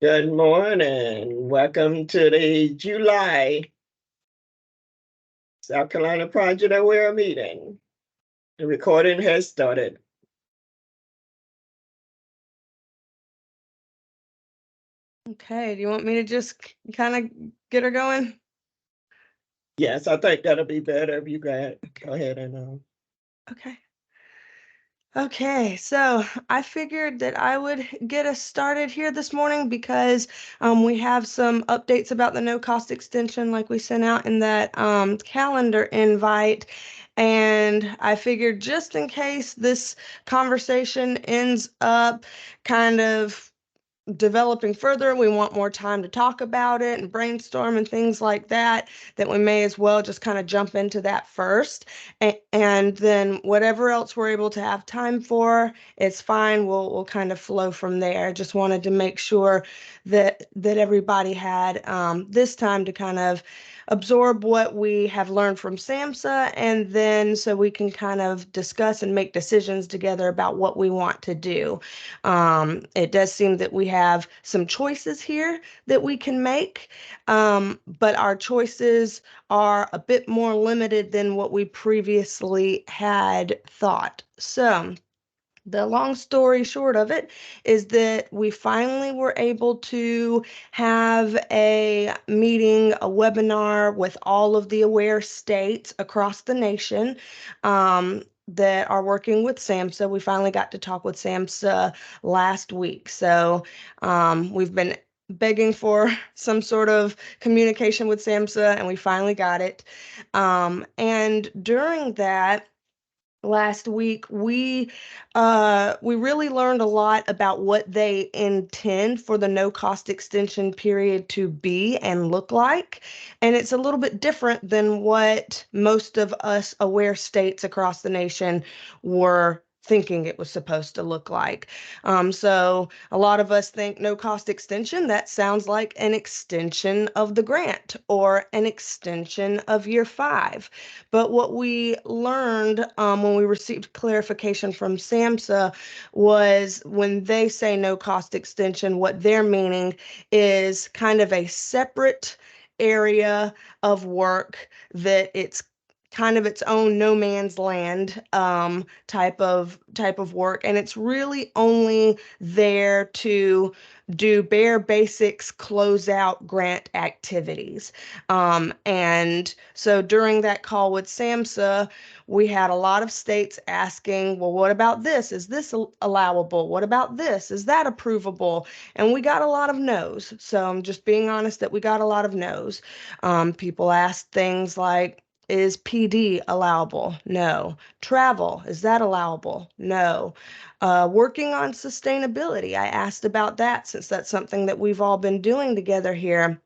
Good morning. Welcome to the July South Carolina Project Aware meeting. The recording has started. Okay, do you want me to just kind of get her going? Yes, I think that'll be better if you go ahead and Okay. Okay, so I figured that I would get us started here this morning because we have some updates about the no cost extension like we sent out in that calendar invite. And I figured just in case this conversation ends up kind of developing further, we want more time to talk about it and brainstorm and things like that, that we may as well just kind of jump into that first. And then whatever else we're able to have time for, it's fine. We'll kind of flow from there. Just wanted to make sure that everybody had this time to kind of absorb what we have learned from SAMHSA, and then so we can kind of discuss and make decisions together about what we want to do. It does seem that we have some choices here that we can make, but our choices are a bit more limited than what we previously had thought. So, the long story short of it is that we finally were able to have a meeting, a webinar with all of the aware states across the nation that are working with SAMHSA. We finally got to talk with SAMHSA last week. So we've been begging for some sort of communication with SAMHSA, and we finally got it. And during that, last week we really learned a lot about what they intend for the no cost extension period to be and look like, and it's a little bit different than what most of us aware states across the nation were thinking it was supposed to look like. So a lot of us think no cost extension, that sounds like an extension of the grant or an extension of year 5. But what we learned when we received clarification from SAMHSA was when they say no cost extension, what they're meaning is kind of a separate area of work, that it's kind of its own no man's land type of work, and it's really only there to do bare basics closeout grant activities. And so during that call with SAMHSA, we had a lot of states asking, well, what about this? Is this allowable? What about this? Is that approvable? And we got a lot of no's. So I'm just being honest that we got a lot of no's. People asked things like, is PD allowable? No. Travel, is that allowable? No. Working on sustainability, I asked about that since that's something that we've all been doing together here.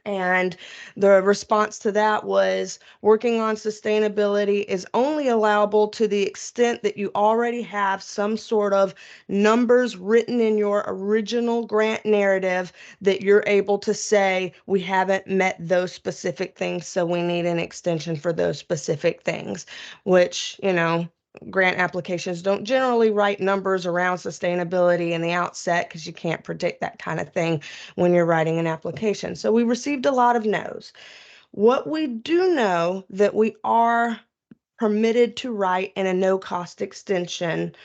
And the response to that was, working on sustainability is only allowable to the extent that you already have some sort of numbers written in your original grant narrative that you're able to say, we haven't met those specific things, so we need an extension for those specific things, which, grant applications don't generally write numbers around sustainability in the outset because you can't predict that kind of thing when you're writing an application. So we received a lot of no's. What we do know that we are permitted to write in a no cost extension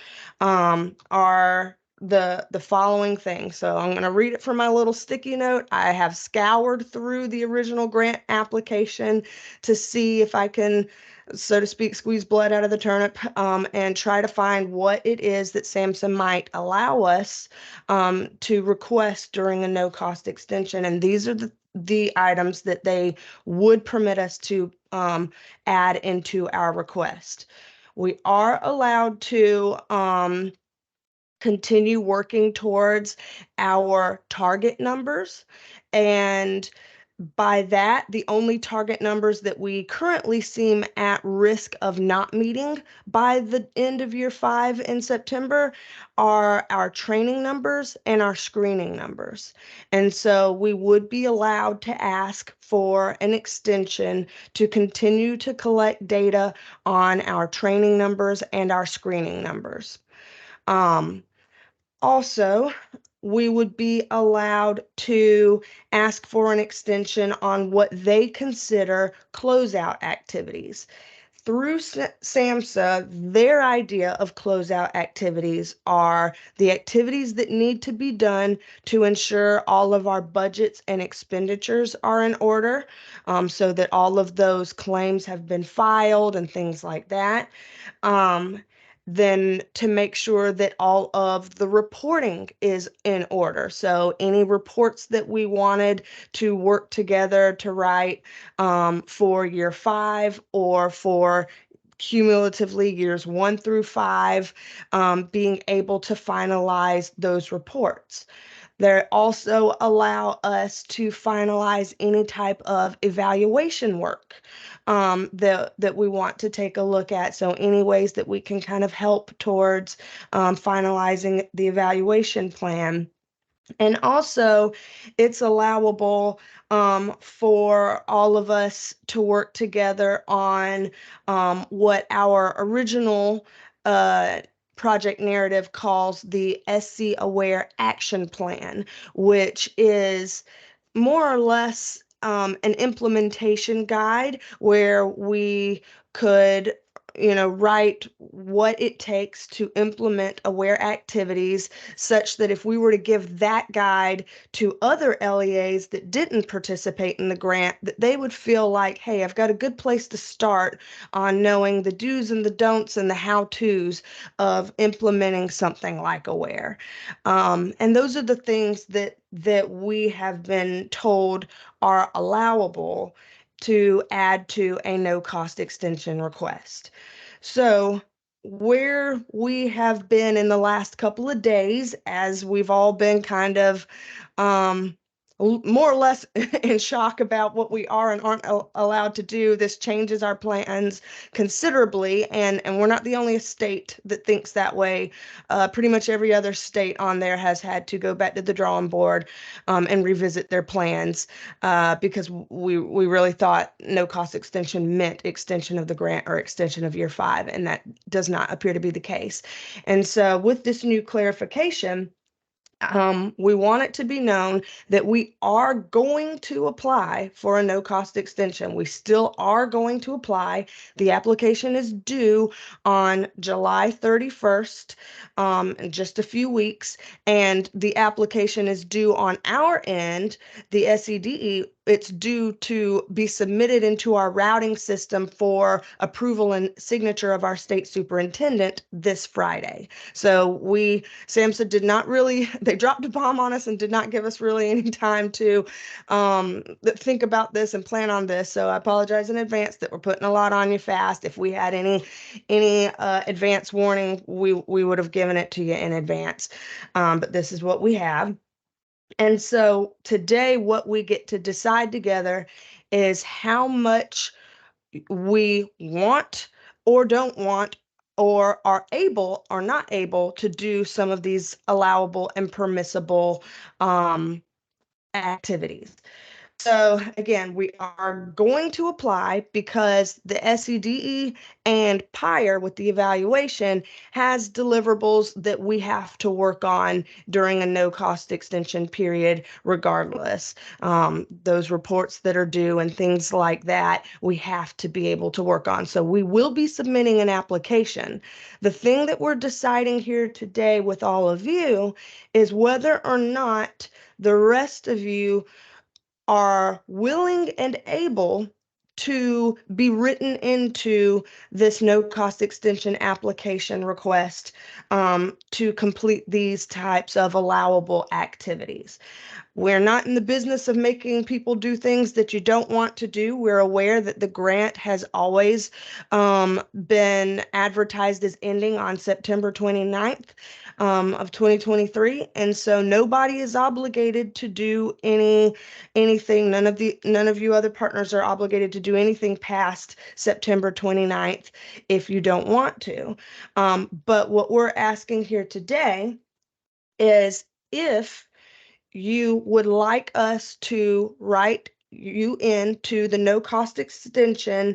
are the following things. So I'm going to read it from my little sticky note. I have scoured through the original grant application to see if I can, so to speak, squeeze blood out of the turnip, and try to find what it is that SAMHSA might allow us to request during a no cost extension. And these are the items that they would permit us to add into our request. We are allowed to continue working towards our target numbers. And by that, the only target numbers that we currently seem at risk of not meeting by the end of year 5 in September are our training numbers and our screening numbers. And so we would be allowed to ask for an extension to continue to collect data on our training numbers and our screening numbers. Um, Also, we would be allowed to ask for an extension on what they consider closeout activities. Through SAMHSA, their idea of closeout activities are the activities that need to be done to ensure all of our budgets and expenditures are in order, so that all of those claims have been filed and things like that. Then to make sure that all of the reporting is in order. So any reports that we wanted to work together to write for year 5 or for cumulatively years 1 through 5, being able to finalize those reports. They also allow us to finalize any type of evaluation work that we want to take a look at. So any ways that we can kind of help towards finalizing the evaluation plan. And also, it's allowable for all of us to work together on what our original project narrative calls the SC Aware Action Plan, which is more or less an implementation guide where we could write what it takes to implement aware activities, such that if we were to give that guide to other LEAs that didn't participate in the grant, that they would feel like, hey, I've got a good place to start on knowing the do's and the don'ts and the how-tos of implementing something like aware. And those are the things that we have been told are allowable to add to a no-cost extension request. So where we have been in the last couple of days, as we've all been kind of more or less in shock about what we are and aren't allowed to do, this changes our plans considerably, and we're not the only state that thinks that way. Pretty much every other state on there has had to go back to the drawing board and revisit their plans because we really thought no cost extension meant extension of the grant or extension of year 5, and that does not appear to be the case. And so with this new clarification, we want it to be known that we are going to apply for a no-cost extension. We still are going to apply. The application is due on July 31st, in just a few weeks, and the application is due on our end, the SEDE. It's due to be submitted into our routing system for approval and signature of our state superintendent this Friday. So SAMHSA did not really, they dropped a bomb on us and did not give us really any time to think about this and plan on this. So I apologize in advance that we're putting a lot on you fast. If we had any advance warning, we would have given it to you in advance. But this is what we have. And so today, what we get to decide together is how much we want or don't want or are able or not able to do some of these allowable and permissible activities. So again, we are going to apply because the SEDE and PIRE with the evaluation has deliverables that we have to work on during a no-cost extension period regardless. Those reports that are due and things like that, we have to be able to work on. So we will be submitting an application. The thing that we're deciding here today with all of you is whether or not the rest of you are willing and able to be written into this no-cost extension application request to complete these types of allowable activities. We're not in the business of making people do things that you don't want to do. We're aware that the grant has always been advertised as ending on September 29th of 2023. And so nobody is obligated to do anything. None of you other partners are obligated to do anything past September 29th if you don't want to. But what we're asking here today is if you would like us to write you into the no cost extension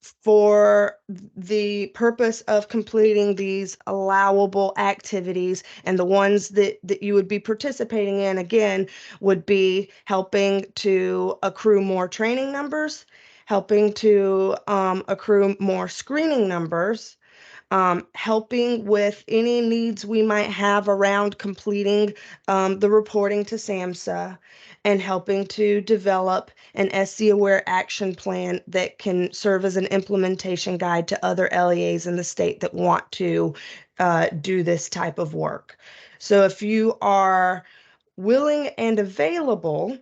for the purpose of completing these allowable activities, and the ones that you would be participating in, again, would be helping to accrue more training numbers, helping to accrue more screening numbers, helping with any needs we might have around completing the reporting to SAMHSA, and helping to develop an SC Aware action plan that can serve as an implementation guide to other LEAs in the state that want to do this type of work. So if you are willing and available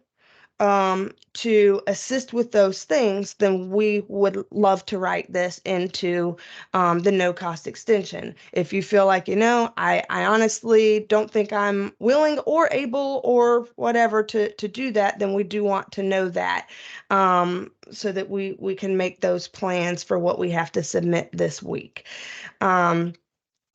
to assist with those things, then we would love to write this into the no cost extension. If you feel like, I honestly don't think I'm willing or able or whatever to do that, then we do want to know that, so that we can make those plans for what we have to submit this week.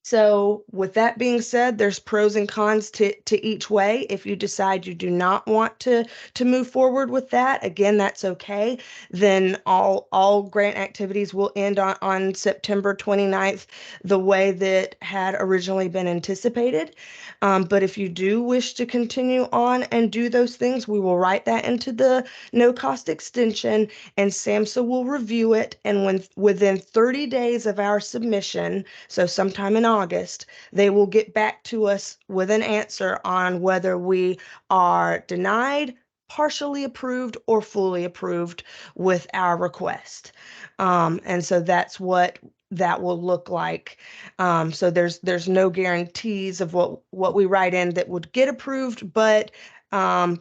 So with that being said, there's pros and cons to each way. If you decide you do not want to move forward with that, again, that's okay. Then all grant activities will end on September 29th, the way that had originally been anticipated. But if you do wish to continue on and do those things, we will write that into the no cost extension, and SAMHSA will review it. And within 30 days of our submission, so sometime in August, they will get back to us with an answer on whether we are denied, partially approved, or fully approved with our request. And so that's what that will look like. So there's no guarantees of what we write in that would get approved, but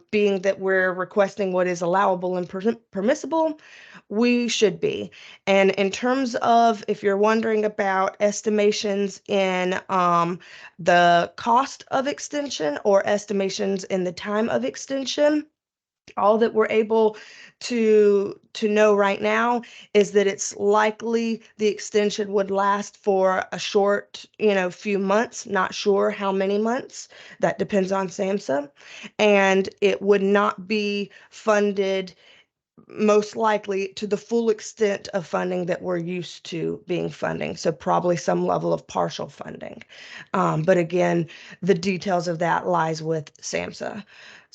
being that we're requesting what is allowable and permissible, we should be. And in terms of, if you're wondering about estimations in the cost of extension or estimations in the time of extension, all that we're able to know right now is that it's likely the extension would last for a short, few months. Not sure how many months. That depends on SAMHSA. And it would not be funded, most likely, to the full extent of funding that we're used to being funding. So probably some level of partial funding. But again, the details of that lies with SAMHSA.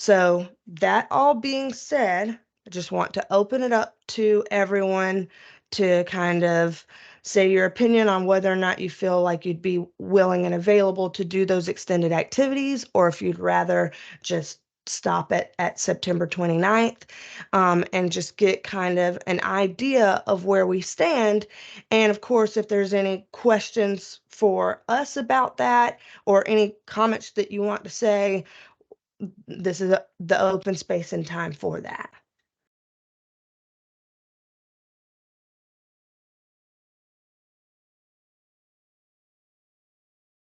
So that all being said, I just want to open it up to everyone to kind of say your opinion on whether or not you feel like you'd be willing and available to do those extended activities, or if you'd rather just stop at September 29th, and just get kind of an idea of where we stand. And of course, if there's any questions for us about that, or any comments that you want to say, this is the open space and time for that.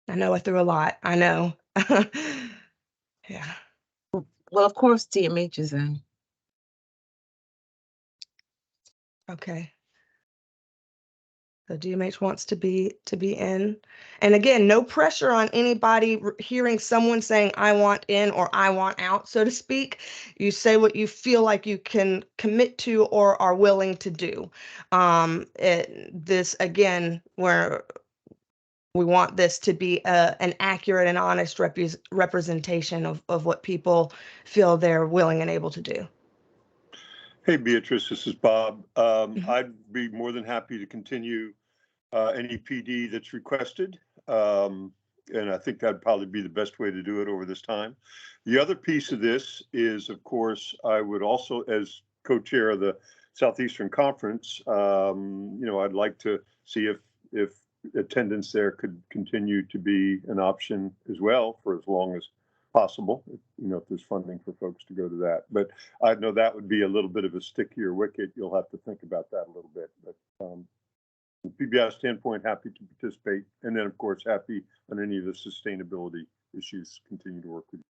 I know I threw a lot. I know. Yeah. Well, of course, DMH is in. Okay. So DMH wants to be in. And again, no pressure on anybody hearing someone saying, I want in or I want out, so to speak. You say what you feel like you can commit to or are willing to do. This, again, where we want this to be an accurate and honest representation of what people feel they're willing and able to do. Hey, Beatrice, this is Bob. I'd be more than happy to continue any PD that's requested. And I think that'd probably be the best way to do it over this time. The other piece of this is, of course, I would also, as co-chair of the Southeastern Conference, I'd like to see if attendance there could continue to be an option as well for as long as possible, if there's funding for folks to go to that. But I know that would be a little bit of a stickier wicket. You'll have to think about that a little bit. But from PBS standpoint, happy to participate. And then, of course, happy on any of the sustainability issues, continue to work with you.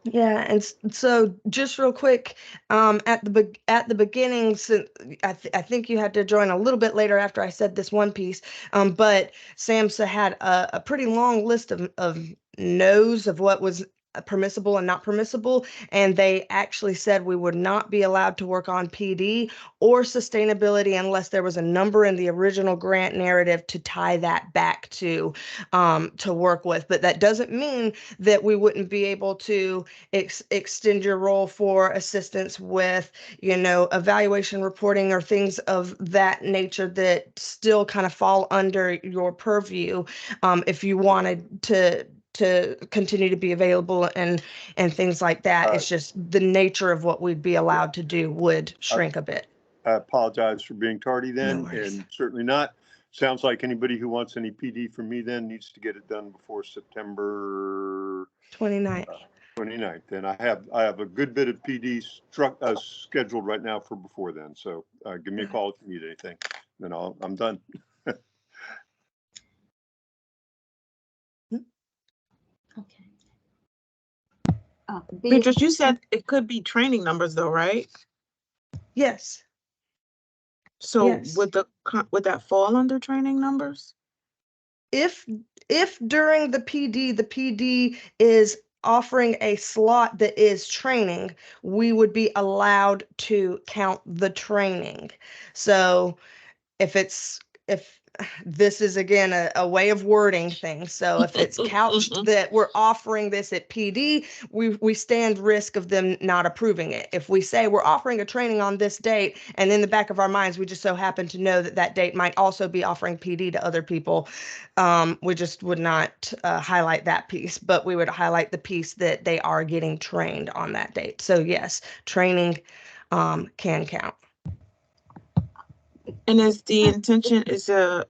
Yeah, and so just real quick, at the beginning, since I think you had to join a little bit later after I said this one piece, but SAMHSA had a pretty long list of no's of what was permissible and not permissible. And they actually said we would not be allowed to work on PD or sustainability unless there was a number in the original grant narrative to tie that back to work with. But that doesn't mean that we wouldn't be able to extend your role for assistance with, evaluation reporting or things of that nature that still kind of fall under your purview, if you wanted to continue to be available and things like that. It's just the nature of what we'd be allowed to do would shrink a bit. I apologize for being tardy then, worries. and certainly not. Sounds like anybody who wants any PD from me then needs to get it done before September 29th. 29th. And I have a good bit of PD scheduled right now for before then. So give me a call if you need anything. Then I'm done. Okay. Beatrice, you said it could be training numbers though, right? Yes. So Yes. would that fall under training numbers? If during the PD is offering a slot that is training, we would be allowed to count the training. So if this is again a way of wording things. So if it's couched that we're offering this at PD, we stand risk of them not approving it. If we say we're offering a training on this date, and in the back of our minds, we just so happen to know that that date might also be offering PD to other people, we just would not highlight that piece, but we would highlight the piece that they are getting trained on that date. So yes, training can count. And is the intention still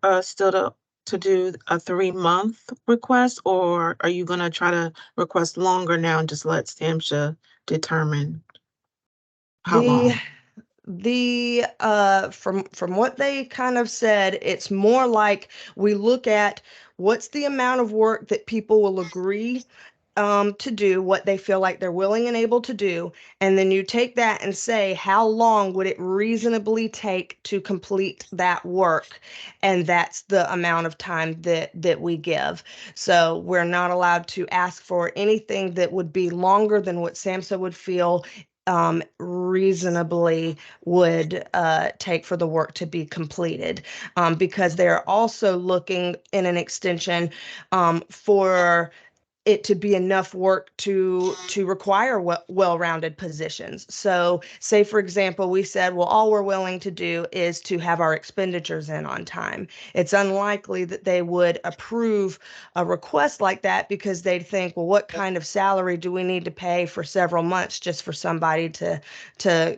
to do a 3-month request, or are you gonna try to request longer now and just let SAMHSA determine how long? From what they kind of said, it's more like we look at what's the amount of work that people will agree to do, what they feel like they're willing and able to do, and then you take that and say how long would it reasonably take to complete that work, and that's the amount of time that we give. So we're not allowed to ask for anything that would be longer than what SAMHSA would feel reasonably would take for the work to be completed, because they're also looking in an extension for it to be enough work to require well-rounded positions. So say, for example, we said, well, all we're willing to do is to have our expenditures in on time. It's unlikely that they would approve a request like that, because they'd think, well, what kind of salary do we need to pay for several months just for somebody to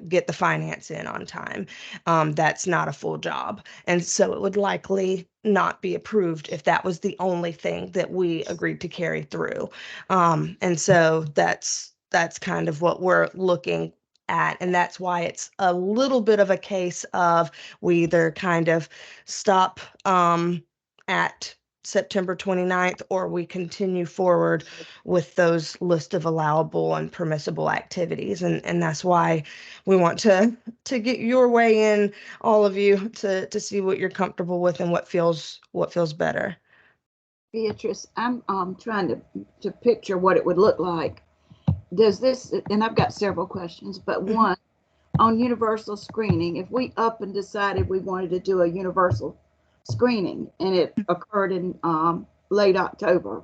get the finance in on time? That's not a full job. And so it would likely not be approved if that was the only thing that we agreed to carry through. And so that's kind of what we're looking at. And that's why it's a little bit of a case of we either kind of stop at September 29th, or we continue forward with those list of allowable and permissible activities. And that's why we want to get your way in, all of you, to see what you're comfortable with and what feels better. Beatrice, I'm trying to picture what it would look like. Does this, and I've got several questions, but one, on universal screening, if we up and decided we wanted to do a universal screening and it occurred in late October,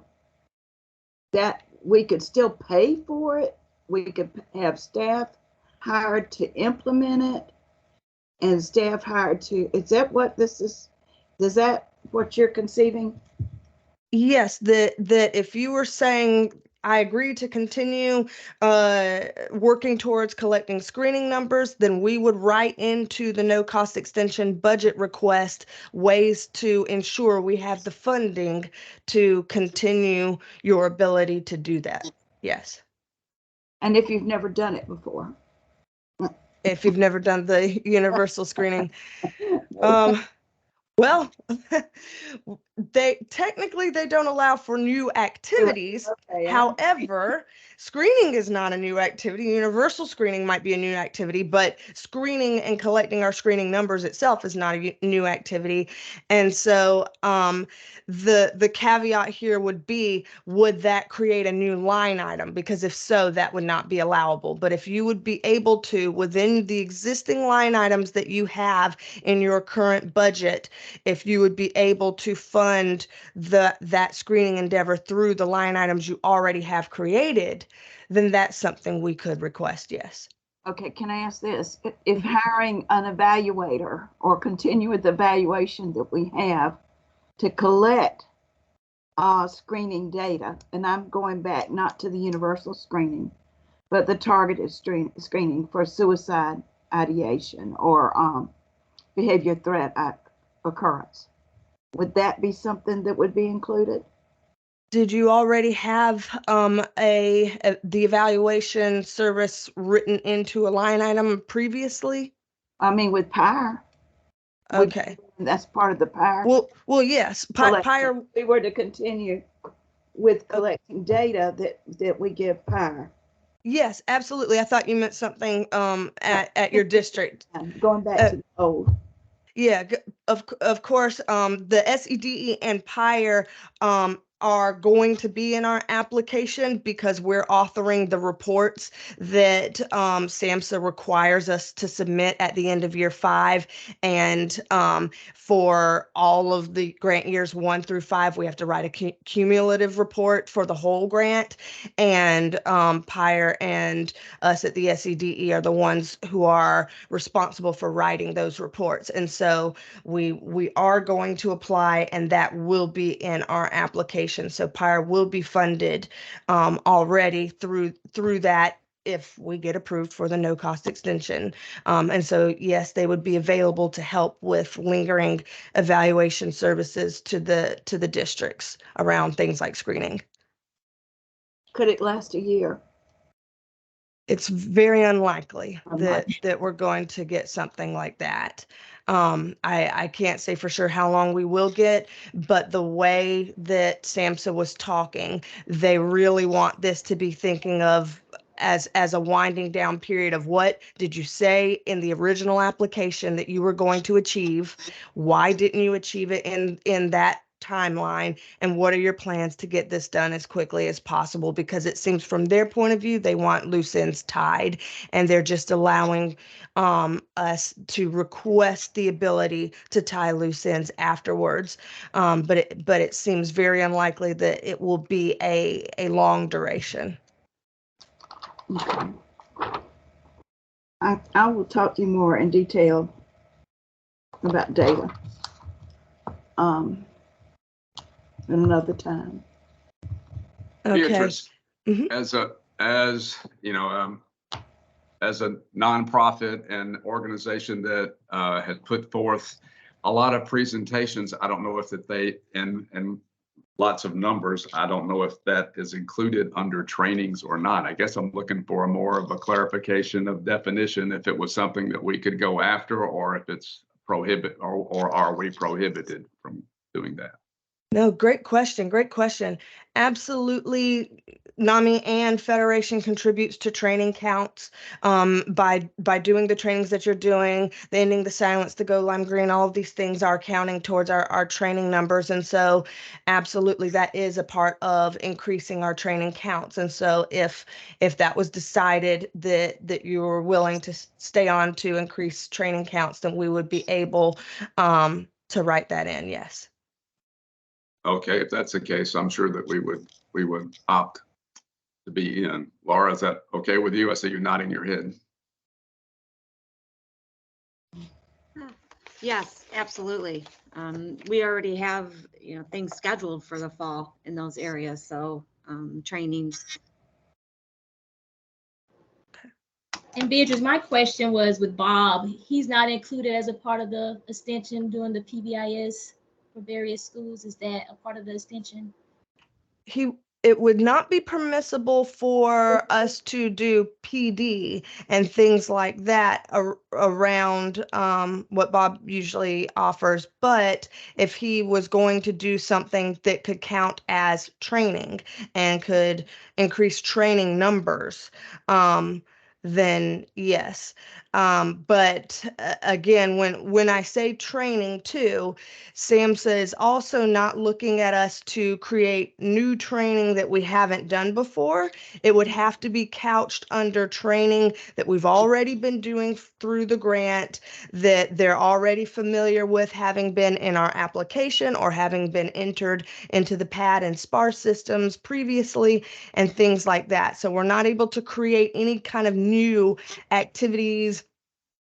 that we could still pay for it? We could have staff hired to implement it and staff hired to, is that what this is? Is that what you're conceiving? Yes, that if you were saying, I agree to continue working towards collecting screening numbers, then we would write into the no cost extension budget request ways to ensure we have the funding to continue your ability to do that. Yes. And if you've never done it before? If you've never done the universal screening. Well, they technically they don't allow for new activities. Okay, However, screening is not a new activity. Universal screening might be a new activity, but screening and collecting our screening numbers itself is not a new activity. And so the caveat here would be, would that create a new line item? Because if so, that would not be allowable. But if you would be able to, within the existing line items that you have in your current budget, if you would be able to fund that screening endeavor through the line items you already have created, then that's something we could request, yes. Okay, can I ask this? If hiring an evaluator or continue with the evaluation that we have to collect screening data, and I'm going back not to the universal screening, but the targeted screening for suicide ideation or behavior threat occurrence, would that be something that would be included? Did you already have the evaluation service written into a line item previously? I mean, with PIRE, Okay. that's part of the PIRE. Well, yes. PIRE. We were to continue with collecting data that we give PIRE. Yes, absolutely. I thought you meant something at your district. And going back to the old. Yeah, of course, the SEDE and PIRE are going to be in our application because we're authoring the reports that SAMHSA requires us to submit at the end of year 5. And for all of the grant years 1 through 5, we have to write a cumulative report for the whole grant. And PIRE and us at the SEDE are the ones who are responsible for writing those reports. And so we are going to apply, and that will be in our application. So PIRE will be funded already through that if we get approved for the no cost extension. And so, yes, they would be available to help with lingering evaluation services to the districts around things like screening. Could it last a year? It's very unlikely that we're going to get something like that. I can't say for sure how long we will get, but the way that SAMHSA was talking, they really want this to be thinking of as a winding down period of what did you say in the original application that you were going to achieve? Why didn't you achieve it in that timeline, and what are your plans to get this done as quickly as possible? Because it seems from their point of view, they want loose ends tied, and they're just allowing us to request the ability to tie loose ends afterwards. But it seems very unlikely that it will be a long duration. Okay. I will talk to you more in detail about data another time. Okay. Beatrice, Mhm. as you know, as a nonprofit and organization that had put forth a lot of presentations, I don't know if that they and lots of numbers. I don't know if that is included under trainings or not. I guess I'm looking for more of a clarification of definition, if it was something that we could go after, or if it's prohibit, or are we prohibited from doing that? No, great question. Great question. Absolutely. NAMI and Federation contributes to training counts by doing the trainings that you're doing, the Ending the Silence, the Go Lime Green, all of these things are counting towards our training numbers. And so absolutely that is a part of increasing our training counts. And so if that was decided that you were willing to stay on to increase training counts, then we would be able to write that in, yes. Okay, if that's the case, I'm sure that we would opt to be in. Laura, is that okay with you? I see you nodding your head. Yes, absolutely. We already have, things scheduled for the fall in those areas. So trainings. And Beatrice, my question was with Bob. He's not included as a part of the extension doing the PBIS for various schools. Is that a part of the extension? it would not be permissible for us to do PD and things like that around what Bob usually offers. But if he was going to do something that could count as training and could increase training numbers, then yes. But again, when I say training too, SAMHSA is also not looking at us to create new training that we haven't done before. It would have to be couched under training that we've already been doing through the grant, that they're already familiar with, having been in our application or having been entered into the PAD and SPAR systems previously, and things like that. So we're not able to create any kind of new activities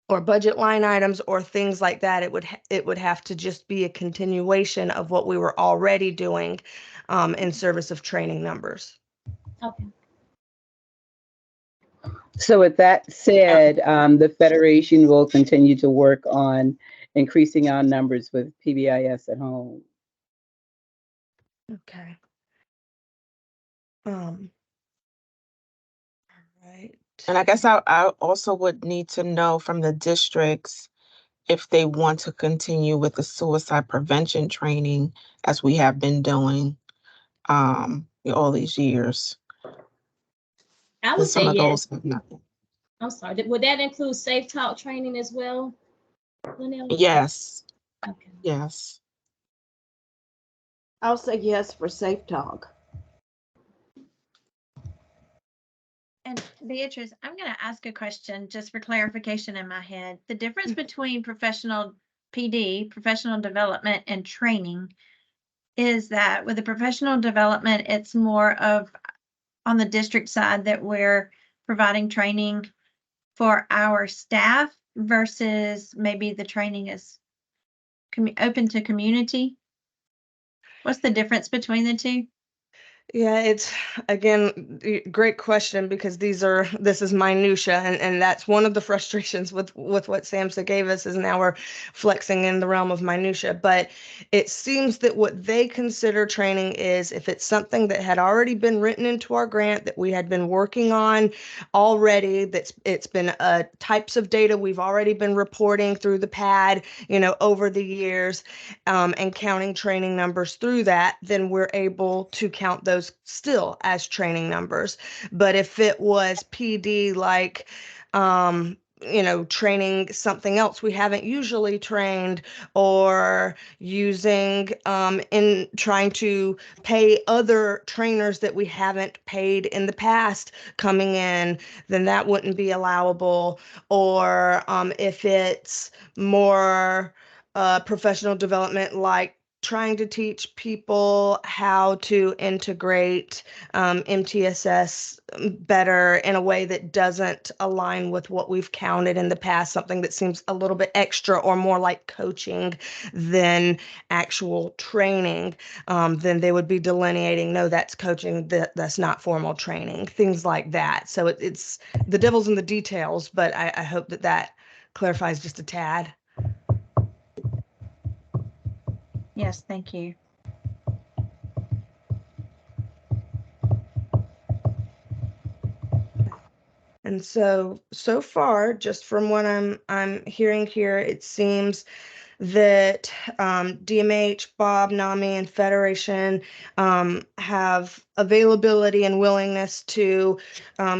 or budget line items or things like that. It would have to just be a continuation of what we were already doing in service of training numbers. Okay. So with that said, the Federation will continue to work on increasing our numbers with PBIS at home. Okay. All right. And I guess I also would need to know from the districts if they want to continue with the suicide prevention training as we have been doing all these years. I would say yes. Have not. I'm sorry. Would that include Safe Talk training as well, Linnell? Yes. Okay. Yes. I'll say yes for Safe Talk. And Beatrice, I'm going to ask a question just for clarification in my head. The difference between professional PD, professional development, and training is that with the professional development, it's more of on the district side that we're providing training for our staff versus maybe the training is open to community. What's the difference between the two? Yeah, it's again, great question, because this is minutia, and that's one of the frustrations with what SAMHSA gave us, is now we're flexing in the realm of minutia. But it seems that what they consider training is if it's something that had already been written into our grant that we had been working on already, it's been types of data we've already been reporting through the PAD, over the years, and counting training numbers through that, then we're able to count those still as training numbers. But if it was PD, like training something else we haven't usually trained, or using in trying to pay other trainers that we haven't paid in the past coming in, then that wouldn't be allowable. Or if it's more professional development, like trying to teach people how to integrate MTSS better in a way that doesn't align with what we've counted in the past, something that seems a little bit extra or more like coaching than actual training, then they would be delineating, no, that's coaching, that's not formal training, things like that. So it's the devil's in the details, but I hope that clarifies just a tad. Yes, thank you. And so far, just from what I'm hearing here, it seems that DMH, Bob, NAMI, and Federation have availability and willingness to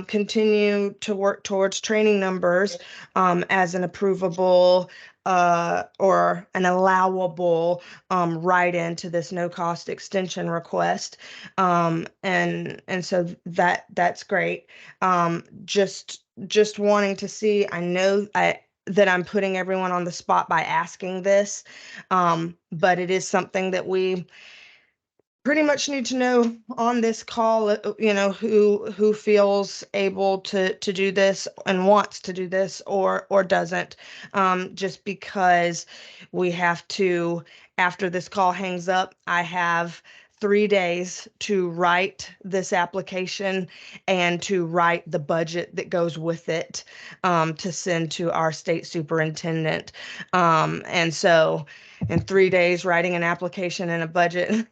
continue to work towards training numbers as an approvable or an allowable write-in to this no-cost extension request, and so that's great. Just wanting to see, I know that I'm putting everyone on the spot by asking this, but it is something that we pretty much need to know on this call, who feels able to do this and wants to do this or doesn't, just because we have to, after this call hangs up, I have 3 days to write this application and to write the budget that goes with it, to send to our state superintendent. And so in 3 days, writing an application and a budget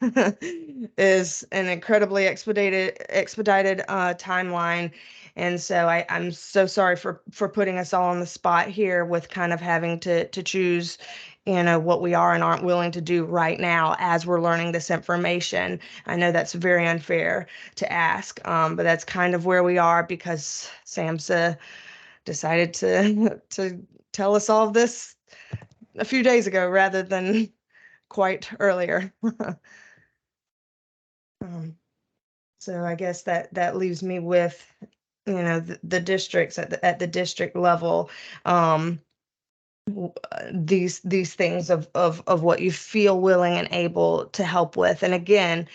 is an incredibly expedited timeline. And so I'm so sorry for putting us all on the spot here with kind of having to choose, what we are and aren't willing to do right now as we're learning this information. I know that's very unfair to ask, but that's kind of where we are because SAMHSA decided to tell us all of this a few days ago rather than quite earlier. So I guess that leaves me with, the districts at the district level, these things of what you feel willing and able to help with. And again,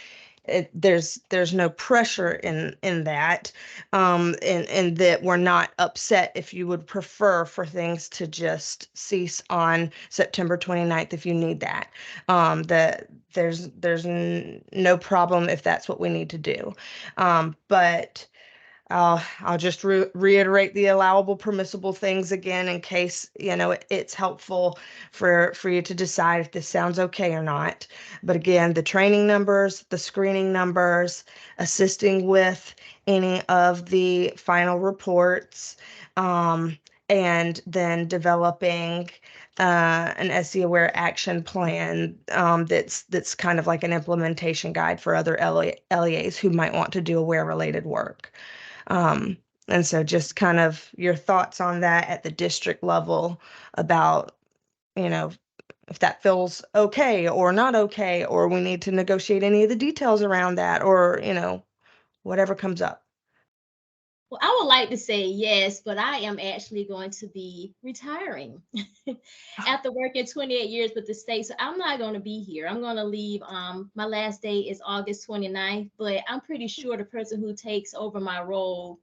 there's no pressure in that, and that we're not upset if you would prefer for things to just cease on September 29th if you need that. That there's no problem if that's what we need to do. But I'll just reiterate the allowable permissible things again in case, it's helpful for you to decide if this sounds okay or not. But again, the training numbers, the screening numbers, assisting with any of the final reports, and then developing an SE aware action plan, that's kind of like an implementation guide for other LEAs who might want to do aware related work. And so just kind of your thoughts on that at the district level about, if that feels okay or not okay, or we need to negotiate any of the details around that, or, whatever comes up. Well, I would like to say yes, but I am actually going to be retiring after working 28 years with the state. So I'm not going to be here. I'm going to leave. My last day is August 29th, but I'm pretty sure the person who takes over my role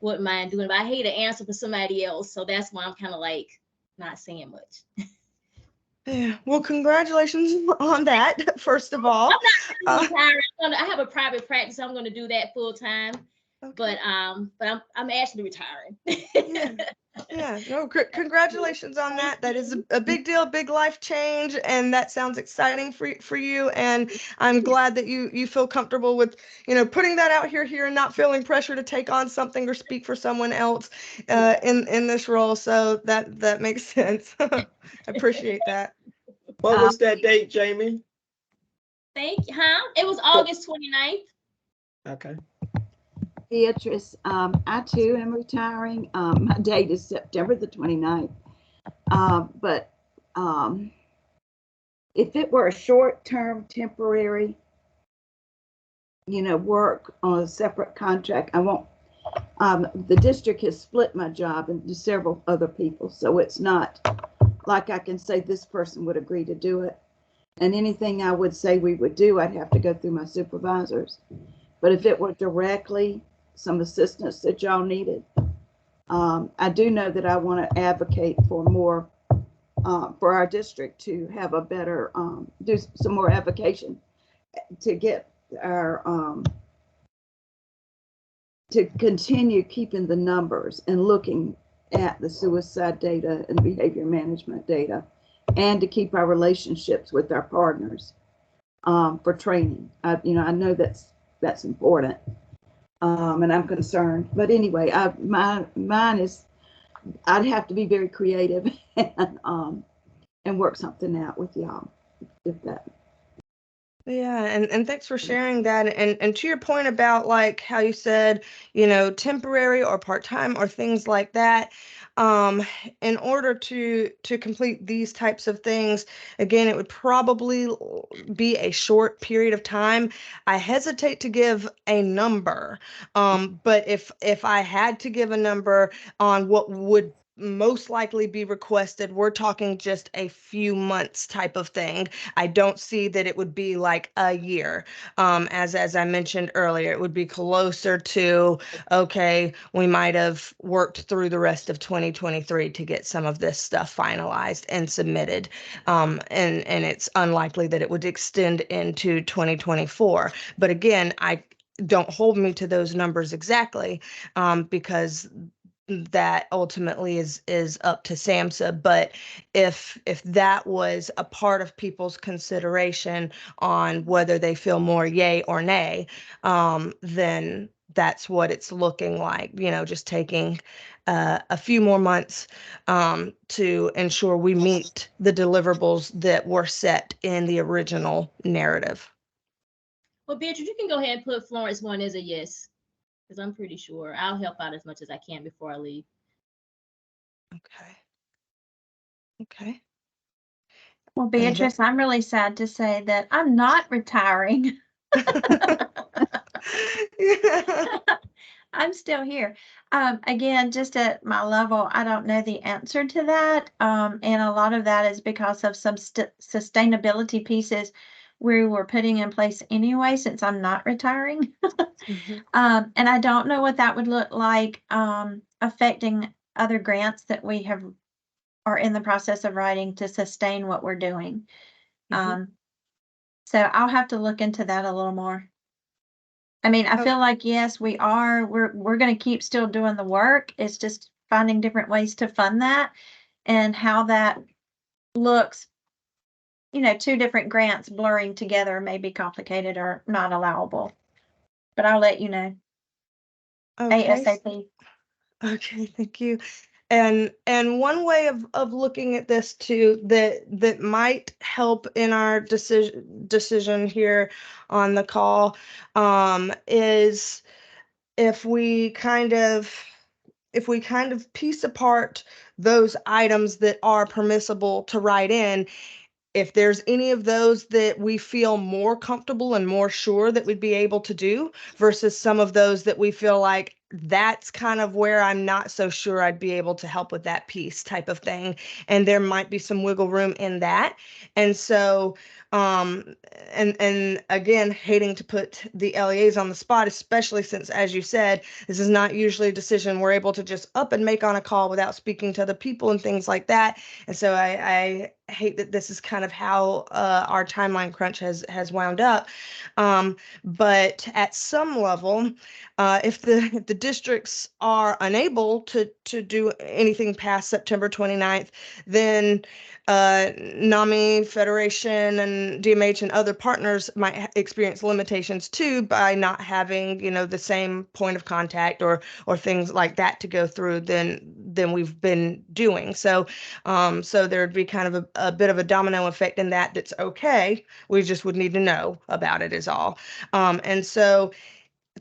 wouldn't mind doing it. But I hate to answer for somebody else. So that's why I'm kind of like not saying much. Yeah. Well, congratulations on that, first of all. I'm not really retiring. I have a private practice. I'm going to do that full time. Okay. But I'm actually retiring. Yeah. No, congratulations on that. That is a big deal, big life change, and that sounds exciting for you. And I'm glad that you feel comfortable with, putting that out here and not feeling pressure to take on something or speak for someone else in this role. So that makes sense. I appreciate that. What was that date, Jamie? Thank you. Huh? It was August 29th. Okay. Beatrice, I too am retiring. My date is September the 29th. But if it were a short-term, temporary, work on a separate contract, I won't. The district has split my job into several other people, so it's not like I can say this person would agree to do it. And anything I would say we would do, I'd have to go through my supervisors. But if it were directly some assistance that y'all needed, I do know that I want to advocate for more, for our district to have a better, do some more advocation to get our, to continue keeping the numbers and looking at the suicide data and behavior management data, and to keep our relationships with our partners for training. I know that's important, and I'm concerned. But anyway, mine is, I'd have to be very creative and work something out with y'all, if that. Yeah, and thanks for sharing that. And to your point about like how you said, temporary or part-time or things like that, in order to complete these types of things, again, it would probably be a short period of time. I hesitate to give a number, but if I had to give a number on what would most likely be requested, we're talking just a few months type of thing. I don't see that it would be like a year. As I mentioned earlier, it would be closer to, okay, we might have worked through the rest of 2023 to get some of this stuff finalized and submitted. And it's unlikely that it would extend into 2024. But again, don't hold me to those numbers exactly, because that ultimately is up to SAMHSA. But if that was a part of people's consideration on whether they feel more yay or nay, then that's what it's looking like, just taking a few more months to ensure we meet the deliverables that were set in the original narrative. Well, Beatrice, you can go ahead and put Florence 1 as a yes, because I'm pretty sure I'll help out as much as I can before I leave. Okay. Okay. Well, And then- Beatrice, I'm really sad to say that I'm not retiring. I'm still here. Again, just at my level, I don't know the answer to that. And a lot of that is because of some sustainability pieces we were putting in place anyway, since I'm not retiring. Mhm. And I don't know what that would look like, affecting other grants that we are in the process of writing to sustain what we're doing. Mhm. So I'll have to look into that a little more. I mean, I feel like, yes, we're going to keep still doing the work. It's just finding different ways to fund that, and how that looks, two different grants blurring together may be complicated or not allowable. But I'll let you know Okay. ASAP. Okay, thank you. And one way of looking at this too that might help in our decision here on the call is if we kind of piece apart those items that are permissible to write in. If there's any of those that we feel more comfortable and more sure that we'd be able to do versus some of those that we feel like that's kind of where I'm not so sure I'd be able to help with that piece type of thing. And there might be some wiggle room in that. And so, and again, hating to put the LEAs on the spot, especially since, as you said, this is not usually a decision we're able to just up and make on a call without speaking to other people and things like that. And so I hate that this is kind of how our timeline crunch has wound up. But at some level, if the districts are unable to do anything past September 29th, then NAMI, Federation, and DMH and other partners might experience limitations too by not having, the same point of contact or things like that to go through than we've been doing. So so there'd be kind of a bit of a domino effect in that. That's okay. We just would need to know about it is all. And so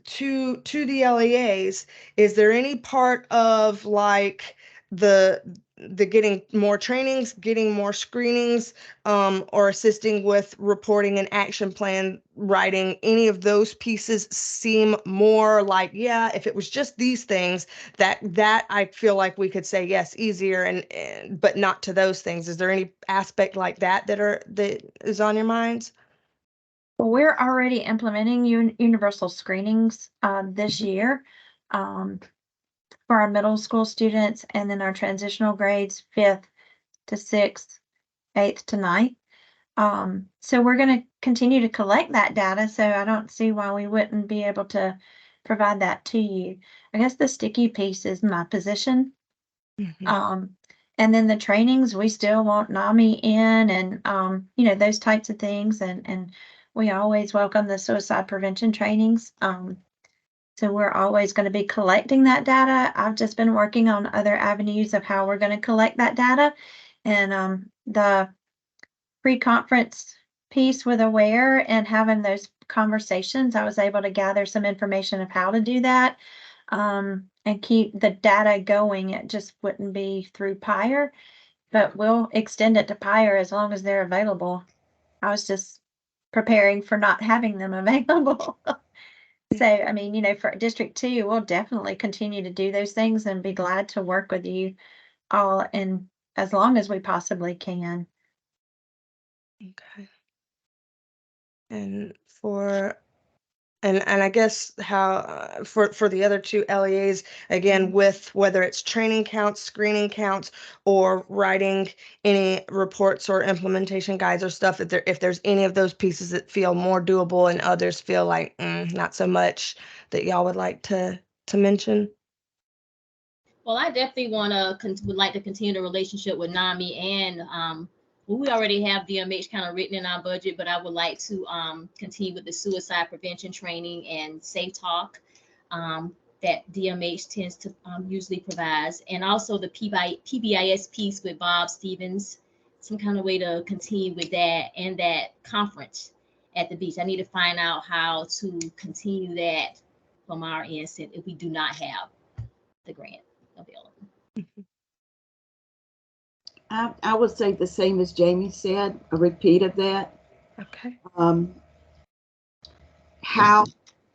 to the LEAs, is there any part of like the getting more trainings, getting more screenings, or assisting with reporting and action plan writing, any of those pieces seem more like, yeah, if it was just these things, that I feel like we could say yes, easier, and but not to those things. Is there any aspect like that that is on your minds? Well, we're already implementing universal screenings this year for our middle school students, and then our transitional grades 5th to 6th, 8th to 9th. So we're going to continue to collect that data. So I don't see why we wouldn't be able to provide that to you. I guess the sticky piece is my position. Mhm. And then the trainings, we still want NAMI in, and those types of things. And we always welcome the suicide prevention trainings. So we're always going to be collecting that data. I've just been working on other avenues of how we're going to collect that data. And the pre-conference piece with AWARE and having those conversations, I was able to gather some information of how to do that, and keep the data going. It just wouldn't be through PIRE, but we'll extend it to PIRE as long as they're available. I was just preparing for not having them available. So, I mean, for District 2, we'll definitely continue to do those things and be glad to work with you all in as long as we possibly can. Okay. And I guess how for the other two LEAs, again, with whether it's training counts, screening counts, or writing any reports or implementation guides or stuff, if there's any of those pieces that feel more doable and others feel like not so much, that y'all would like to mention. Well, I definitely would like to continue the relationship with NAMI and well, we already have DMH kind of written in our budget, but I would like to continue with the suicide prevention training and Safe Talk that DMH tends to usually provides, and also the PBIS piece with Bob Stevens, some kind of way to continue with that, and that conference at the beach. I need to find out how to continue that from our end if we do not have the grant available. I would say the same as Jamie said, a repeat of that. Okay. How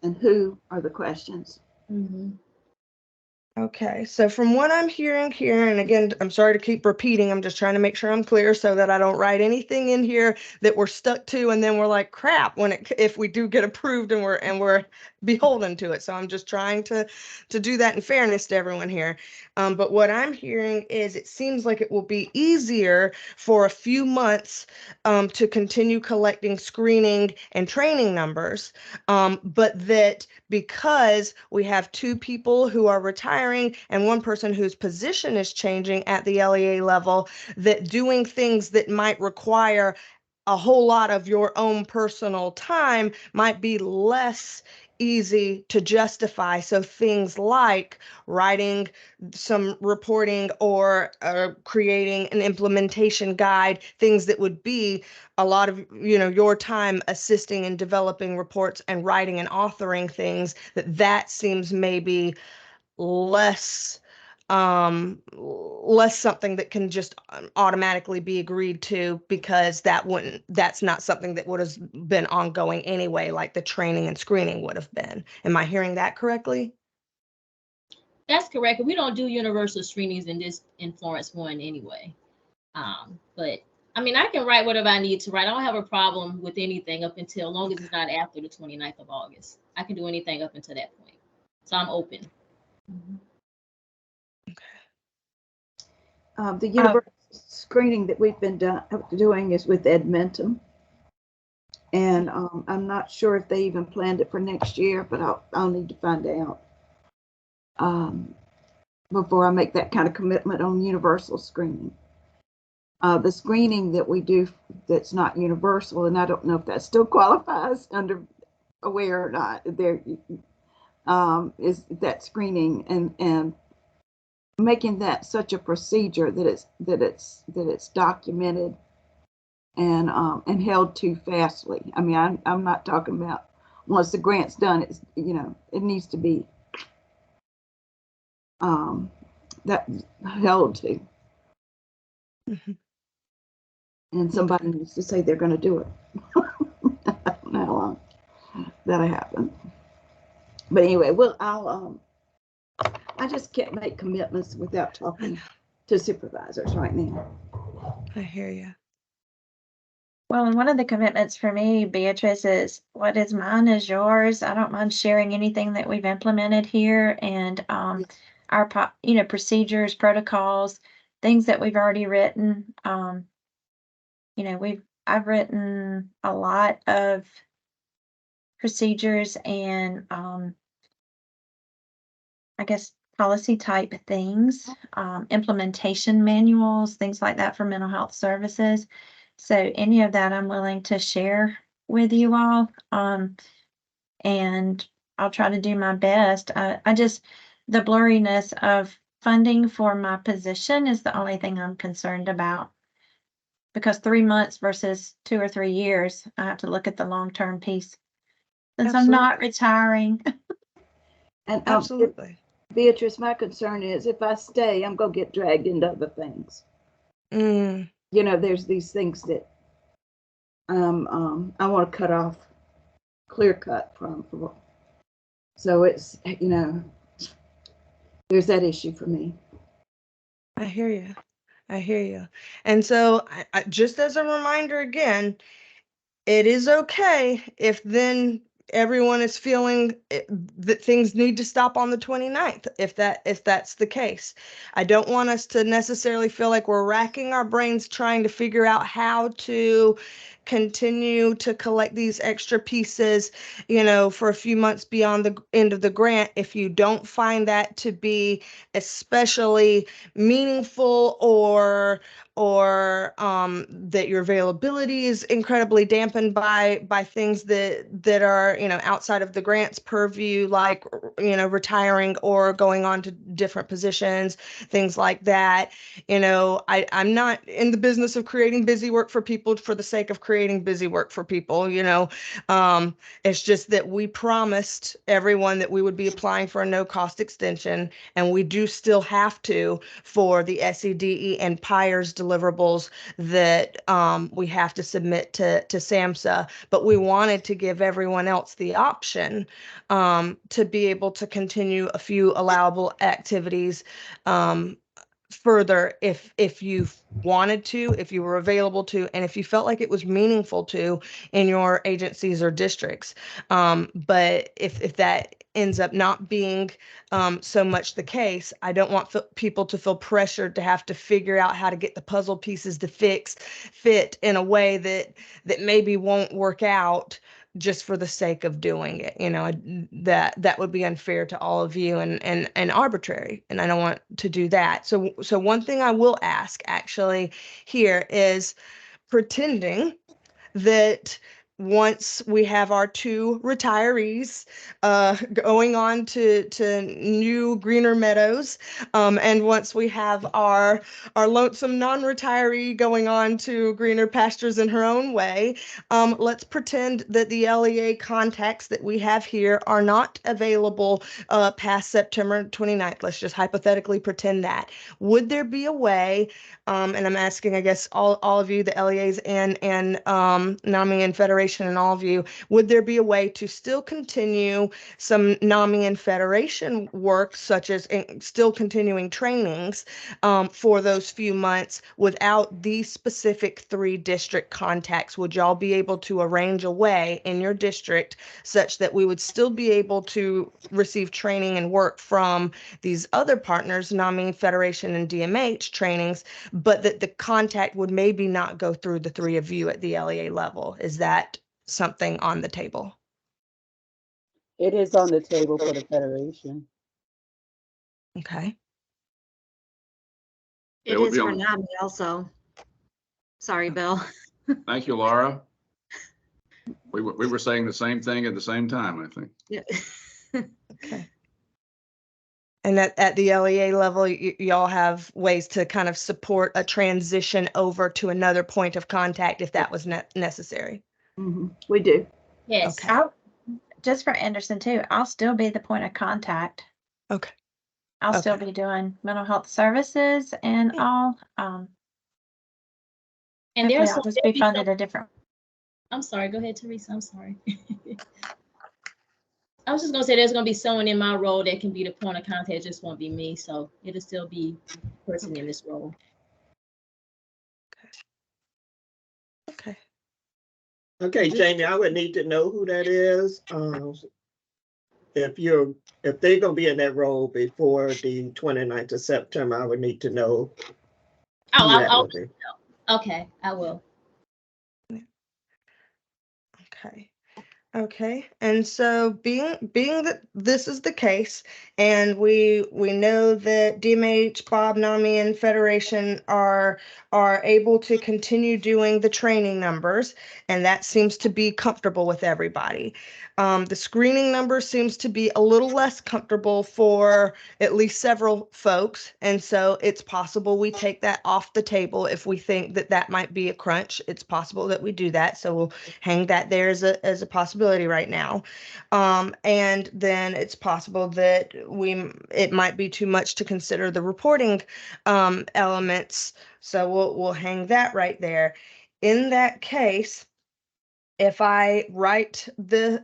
and who are the questions? Mm-hmm. Okay, so from what I'm hearing here, and again, I'm sorry to keep repeating, I'm just trying to make sure I'm clear so that I don't write anything in here that we're stuck to and then we're like, crap, if we do get approved and we're beholden to it. So I'm just trying to do that in fairness to everyone here. But what I'm hearing is it seems like it will be easier for a few months to continue collecting screening and training numbers, but that because we have 2 people who are retiring and 1 person whose position is changing at the LEA level, that doing things that might require a whole lot of your own personal time might be less easy to justify. So things like writing some reporting or creating an implementation guide, things that would be a lot of your time assisting in developing reports and writing and authoring things, that seems maybe less something that can just automatically be agreed to, because that's not something that would have been ongoing anyway, like the training and screening would have been. Am I hearing that correctly? That's correct. We don't do universal screenings in Florence 1 anyway. But I mean, I can write whatever I need to write. I don't have a problem with anything up until, as long as it's not after the 29th of August. I can do anything up until that point. So I'm open. Mm-hmm. The universal screening that we've been doing is with Edmentum. And I'm not sure if they even planned it for next year, but I'll need to find out before I make that kind of commitment on universal screening. The screening that we do that's not universal, and I don't know if that still qualifies under AWARE or not, there is that screening and making that such a procedure that it's documented and held to fastly. I mean, I'm not talking about once the grant's done, it's it needs to be that held to. Mm-hmm. And somebody needs to say they're going to do it. I don't know how long that'll happen. But anyway, I just can't make commitments without talking to supervisors right now. I hear you. Well, and one of the commitments for me, Beatrice, is what is mine is yours. I don't mind sharing anything that we've implemented here, and our procedures, protocols, things that we've already written. I've written a lot of procedures and I guess policy type things, implementation manuals, things like that for mental health services. So any of that I'm willing to share with you all. And I'll try to do my best. I just, the blurriness of funding for my position is the only thing I'm concerned about. Because 3 months versus 2 or 3 years, I have to look at the long-term piece. Since I'm not retiring. And Absolutely. Beatrice, my concern is if I stay, I'm going to get dragged into other things. There's these things that I want to cut off, clear cut from. So it's, there's that issue for me. I hear you. And so I just as a reminder again, it is okay if then everyone is feeling that things need to stop on the 29th, if that's the case. I don't want us to necessarily feel like we're racking our brains trying to figure out how to continue to collect these extra pieces, you know, for a few months beyond the end of the grant, if you don't find that to be especially meaningful, or that your availability is incredibly dampened by things that are, you know, outside of the grant's purview, like, you know, retiring or going on to different positions, things like that. You know, I'm not in the business of creating busy work for people for the sake of creating busy work for people, you know. It's just that we promised everyone that we would be applying for a no-cost extension, and we do still have to for the SEDE and PIRES deliverables that we have to submit to SAMHSA. But we wanted to give everyone else the option to be able to continue a few allowable activities further if you wanted to, if you were available to, and if you felt like it was meaningful to in your agencies or districts. But if that ends up not being so much the case, I don't want people to feel pressured to have to figure out how to get the puzzle pieces to fit in a way that maybe won't work out just for the sake of doing it. You know, that would be unfair to all of you and arbitrary, and I don't want to do that. So one thing I will ask actually here is pretending that once we have our 2 retirees going on to new greener meadows, and once we have our lonesome non-retiree going on to greener pastures in her own way, let's pretend that the LEA contacts that we have here are not available past September 29th. Let's just hypothetically pretend that. Would there be a way, and I'm asking, I guess, all of you, the LEAs and NAMI and Federation and all of you, would there be a way to still continue some NAMI and Federation work, such as still continuing trainings for those few months without these specific 3 district contacts? Would y'all be able to arrange a way in your district such that we would still be able to receive training and work from these other partners, NAMI, Federation, and DMH trainings, but that the contact would maybe not go through the 3 of you at the LEA level? Is that something on the table? It is on the table for the Federation. Okay. It It would is be for on- NAMI also. Sorry, Bill. Thank you, Laura. We were saying the same thing at the same time, I think. Yeah. Okay. And at the LEA level, y'all have ways to kind of support a transition over to another point of contact if that was necessary? We do. Yes. Okay. Just for Anderson too, I'll still be the point of contact. Okay. I'll still Okay. be doing mental health services and Okay. all. And Hopefully there's I'll just be funded a different. I'm sorry, go ahead, Teresa. I'm sorry. I was just gonna say there's gonna be someone in my role that can be the point of contact. It just won't be me. So it'll still be a person in this role. Okay. Okay, Jamie, I would need to know who that is. If they're gonna be in that role before the 29th of September, I would need to know who that would be. Okay, I will. Okay. Okay. And so being that this is the case, and we know that DMH, Bob, NAMI, and Federation are able to continue doing the training numbers, and that seems to be comfortable with everybody. The screening number seems to be a little less comfortable for at least several folks, and so it's possible we take that off the table if we think that that might be a crunch. It's possible that we do that, so we'll hang that there as a possibility right now. And then it's possible that it might be too much to consider the reporting elements, so we'll hang that right there. In that case, if I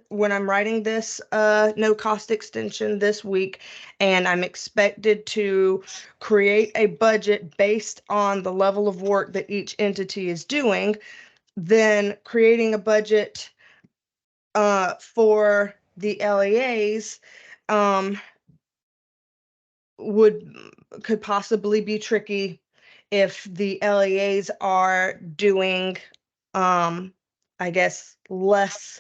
when I'm writing this no cost extension this week, and I'm expected to create a budget based on the level of work that each entity is doing, then creating a budget for the LEAs could possibly be tricky if the LEAs are doing I guess, less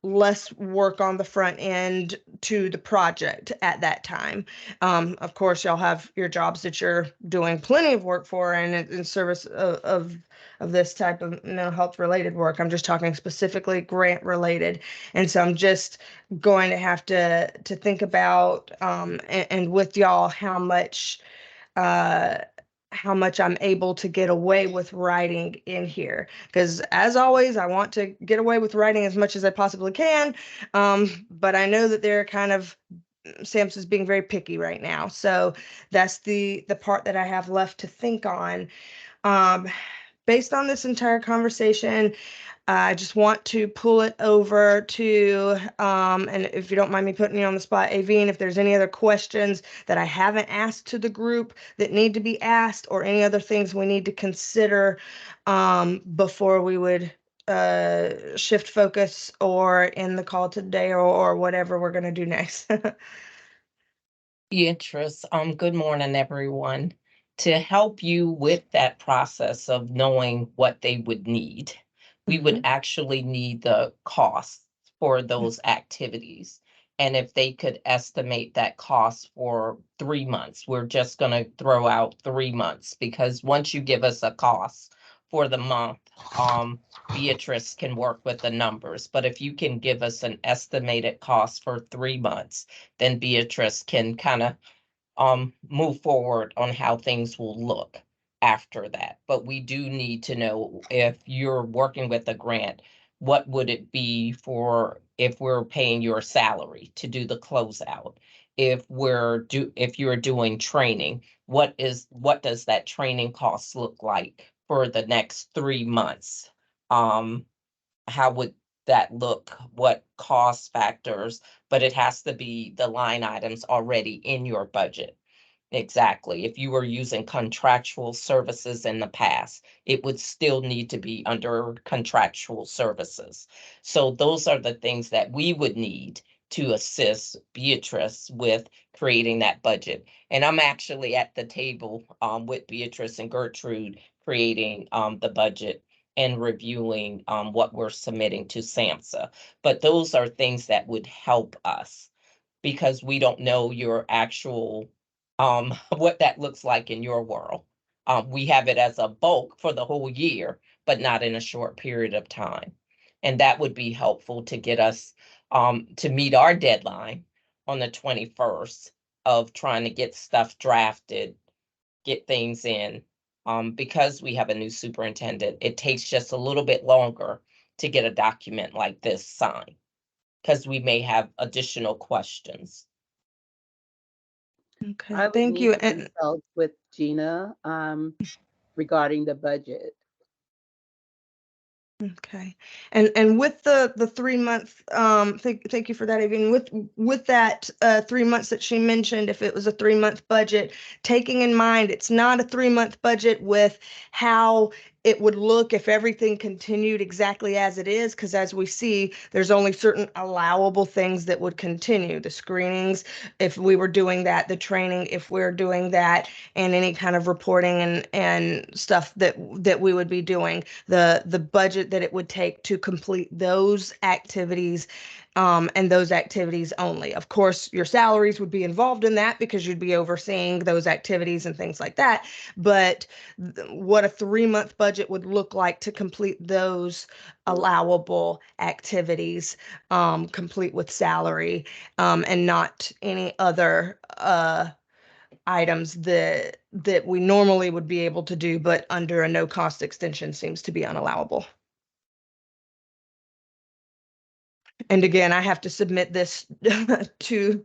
work on the front end to the project at that time. Of course, y'all have your jobs that you're doing plenty of work for and in service of this type of mental health related work. I'm just talking specifically grant related. And so I'm just going to have to think about and with y'all how much I'm able to get away with writing in here. Because as always, I want to get away with writing as much as I possibly can. But I know that they're kind of, SAMHSA's being very picky right now. So that's the part that I have left to think on. Based on this entire conversation, I just want to pull it over to, and if you don't mind me putting you on the spot, Aveen, if there's any other questions that I haven't asked to the group that need to be asked, or any other things we need to consider before we would shift focus or end the call today, or whatever we're going to do next. Beatrice, good morning, everyone. To help you with that process of knowing what they would need, we would actually need the costs for those activities. And if they could estimate that cost for 3 months, we're just going to throw out 3 months, because once you give us a cost for the month, Beatrice can work with the numbers. But if you can give us an estimated cost for 3 months, then Beatrice can kind of move forward on how things will look after that. But we do need to know, if you're working with a grant, what would it be for if we're paying your salary to do the closeout? If you're doing training, what does that training cost look like for the next 3 months? How would that look? What cost factors? But it has to be the line items already in your budget. Exactly. If you were using contractual services in the past, it would still need to be under contractual services. So those are the things that we would need to assist Beatrice with creating that budget. And I'm actually at the table with Beatrice and Gertrude creating the budget and reviewing what we're submitting to SAMHSA. But those are things that would help us, because we don't know your actual what that looks like in your world. We have it as a bulk for the whole year, but not in a short period of time. And that would be helpful to get us to meet our deadline on the 21st of trying to get stuff drafted, get things in. Because we have a new superintendent, it takes just a little bit longer to get a document like this signed, because we may have additional questions. Okay, I would thank need you. to And consult with Gina regarding the budget. okay. And with the 3 month, thank you for that, Aveen. With that 3 months that she mentioned, if it was a 3 month budget, taking in mind it's not a 3 month budget with how it would look if everything continued exactly as it is, because as we see, there's only certain allowable things that would continue. The screenings, if we were doing that, the training, if we're doing that, and any kind of reporting and stuff that we would be doing, the budget that it would take to complete those activities, and those activities only. Of course, your salaries would be involved in that because you'd be overseeing those activities and things like that. But what a 3 month budget would look like to complete those allowable activities, complete with salary, and not any other items that we normally would be able to do, but under a no cost extension seems to be unallowable. And again, I have to submit this to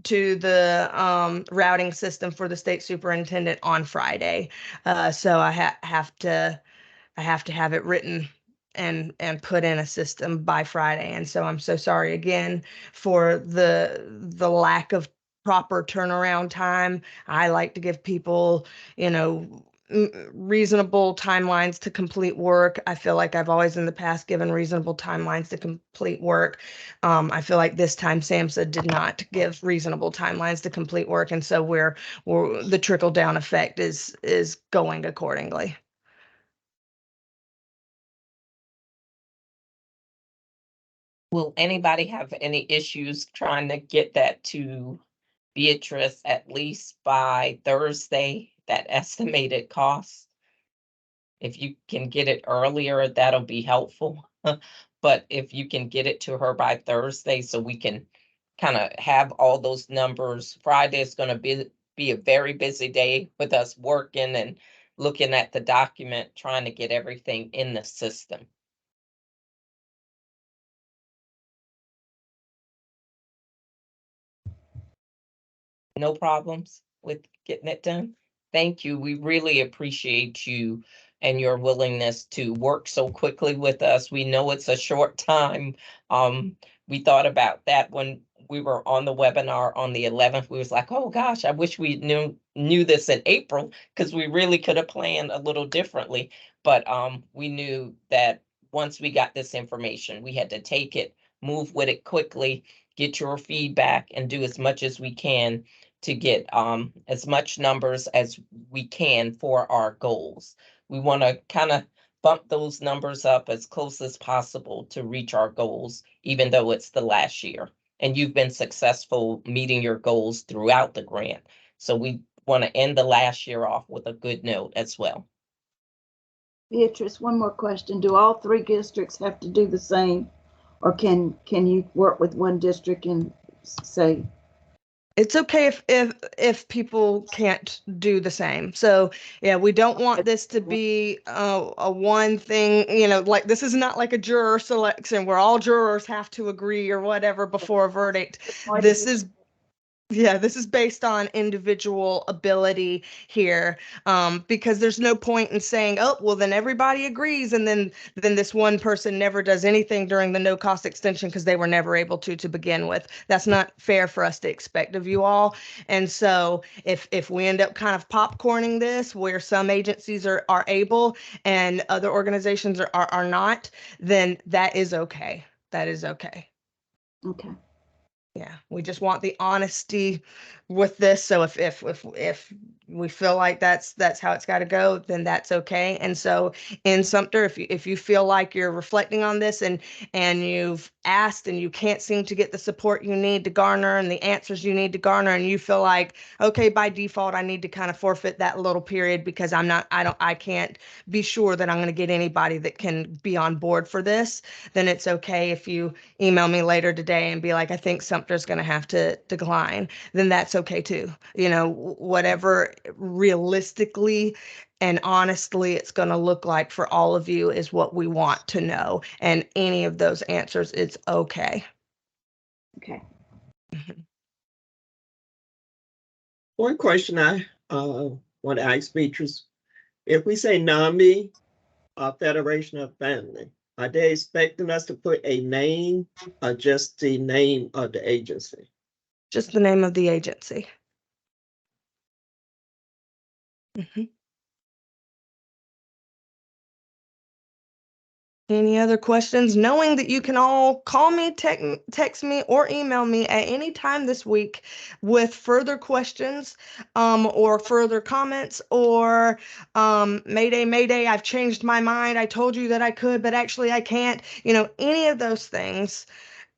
the routing system for the state superintendent on Friday. So I have to have it written and put in a system by Friday. And so I'm so sorry again for the lack of proper turnaround time. I like to give people, reasonable timelines to complete work. I feel like I've always in the past given reasonable timelines to complete work. I feel like this time SAMHSA did not give reasonable timelines to complete work. And so we're the trickle down effect is going accordingly. Will anybody have any issues trying to get that to Beatrice at least by Thursday, that estimated cost? If you can get it earlier, that'll be helpful. But if you can get it to her by Thursday, so we can kind of have all those numbers. Friday is gonna be a very busy day with us working and looking at the document, trying to get everything in the system. No problems with getting it done? Thank you. We really appreciate you and your willingness to work so quickly with us. We know it's a short time. We thought about that when we were on the webinar on the 11th. We was like, oh gosh, I wish we knew this in April, because we really could have planned a little differently. But we knew that once we got this information, we had to take it, move with it quickly, get your feedback, and do as much as we can to get as much numbers as we can for our goals. We want to kind of bump those numbers up as close as possible to reach our goals, even though it's the last year. And you've been successful meeting your goals throughout the grant. So we want to end the last year off with a good note as well. Beatrice, one more question. Do all 3 districts have to do the same? Or can you work with one district and say, It's okay if people can't do the same. So yeah, we don't want this to be a one thing, like this is not like a juror selection where all jurors have to agree or whatever before a verdict. This is based on individual ability here, because there's no point in saying, oh, well, then everybody agrees. And then this one person never does anything during the no cost extension because they were never able to begin with. That's not fair for us to expect of you all. And so if we end up kind of popcorning this where some agencies are able and other organizations are not, then that is okay. That is okay. okay. Yeah, we just want the honesty with this. So if we feel like that's how it's got to go, then that's okay. And so in Sumter, if you feel like you're reflecting on this and you've asked and you can't seem to get the support you need to garner and the answers you need to garner, and you feel like, okay, by default, I need to kind of forfeit that little period because I can't be sure that I'm going to get anybody that can be on board for this, then it's okay if you email me later today and be like, I think Sumter's going to have to decline, then that's okay too. Whatever realistically and honestly it's going to look like for all of you is what we want to know. And any of those answers, it's okay. Okay. One question I want to ask Beatrice, if we say NAMI, Federation of Family, are they expecting us to put a name or just the name of the agency? Just the name of the agency. Mm-hmm. Any other questions? Knowing that you can all call me, text me, or email me at any time this week with further questions or further comments or Mayday, I've changed my mind. I told you that I could, but actually I can't. Any of those things.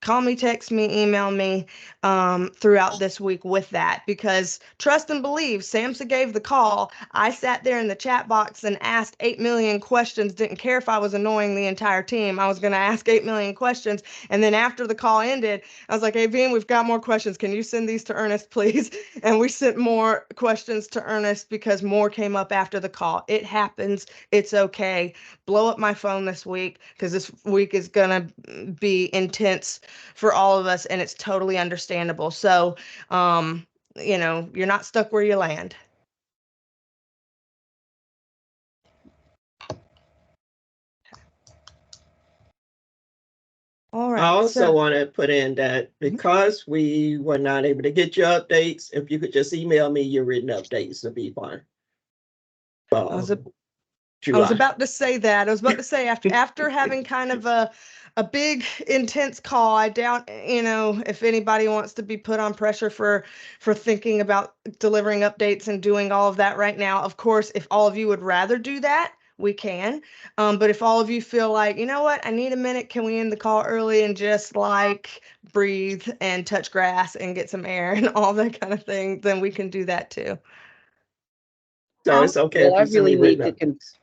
Call me, text me, email me throughout this week with that, because trust and believe, SAMHSA gave the call. I sat there in the chat box and asked 8 million questions, didn't care if I was annoying the entire team. I was going to ask 8 million questions. And then after the call ended, I was like, hey, Bean, we've got more questions. Can you send these to Ernest, please? And we sent more questions to Ernest because more came up after the call. It happens. It's okay. Blow up my phone this week because this week is going to be intense for all of us, and it's totally understandable. So, you're not stuck where you land. All right. I also want to put in that because we were not able to get your updates, if you could just email me your written updates, it'll be fine. I was about to say that. I was about to say after having kind of a big intense call, I doubt, if anybody wants to be put on pressure for thinking about delivering updates and doing all of that right now. Of course, if all of you would rather do that, we can. But if all of you feel like, you know what, I need a minute, can we end the call early and just like breathe and touch grass and get some air and all that kind of thing, then we can do that too. So it's okay Well, if you send me written updates.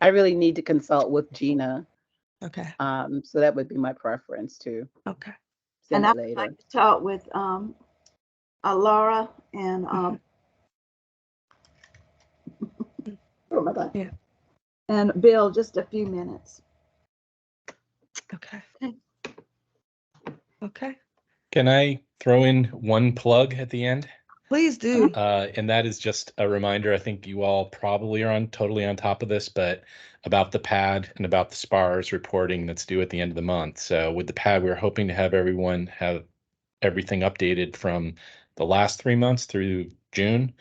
I really need to consult with Gina. Okay. So that would be my preference to Okay. send And it I'd later. like to talk with Laura and oh my God. Yeah. And Bill, just a few minutes. Okay. Okay. Can I throw in one plug at the end? Please do. And that is just a reminder. I think you all probably are totally on top of this, but about the PAD and about the SPARS reporting that's due at the end of the month. So with the PAD, we're hoping to have everyone have everything updated from the last 3 months through June.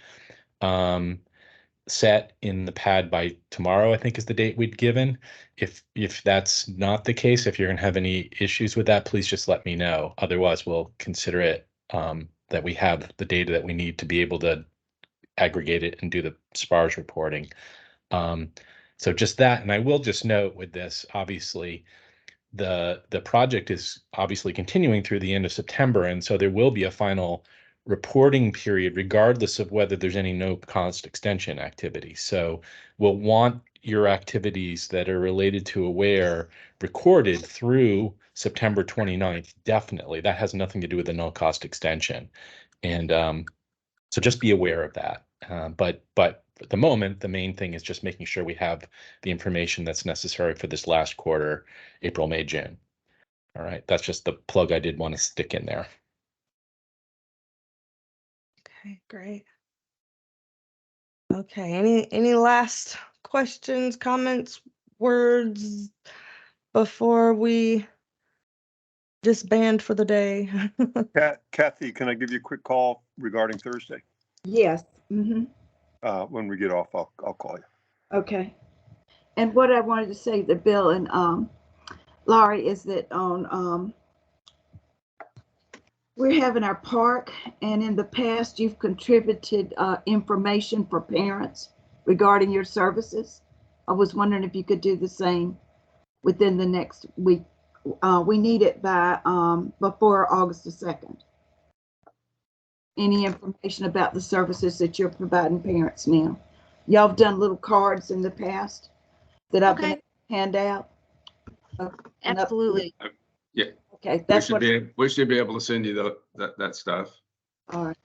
Set in the PAD by tomorrow, I think is the date we'd given. If that's not the case, if you're going to have any issues with that, please just let me know. Otherwise, we'll consider it that we have the data that we need to be able to aggregate it and do the SPARS reporting. So just that, and I will just note with this, obviously, the project is obviously continuing through the end of September, and so there will be a final reporting period regardless of whether there's any no-cost extension activity. So we'll want your activities that are related to AWARE recorded through September 29th, definitely. That has nothing to do with the no-cost extension. And so just be aware of that. But at the moment, the main thing is just making sure we have the information that's necessary for this last quarter, April, May, June. All right, that's just the plug I did want to stick in there. Okay, great. Okay, any last questions, comments, words before we disband for the day? Kathy, can I give you a quick call regarding Thursday? Yes. Mm-hmm. When we get off, I'll call you. Okay. And what I wanted to say to Bill and Laurie is that on we're having our park, and in the past you've contributed information for parents regarding your services. I was wondering if you could do the same within the next week. We need it by before August the 2nd. Any information about the services that you're providing parents now. Y'all have done little cards in the past that I've been able to hand out. Absolutely. Yeah. Okay, that's we should be able to send you that stuff. All right.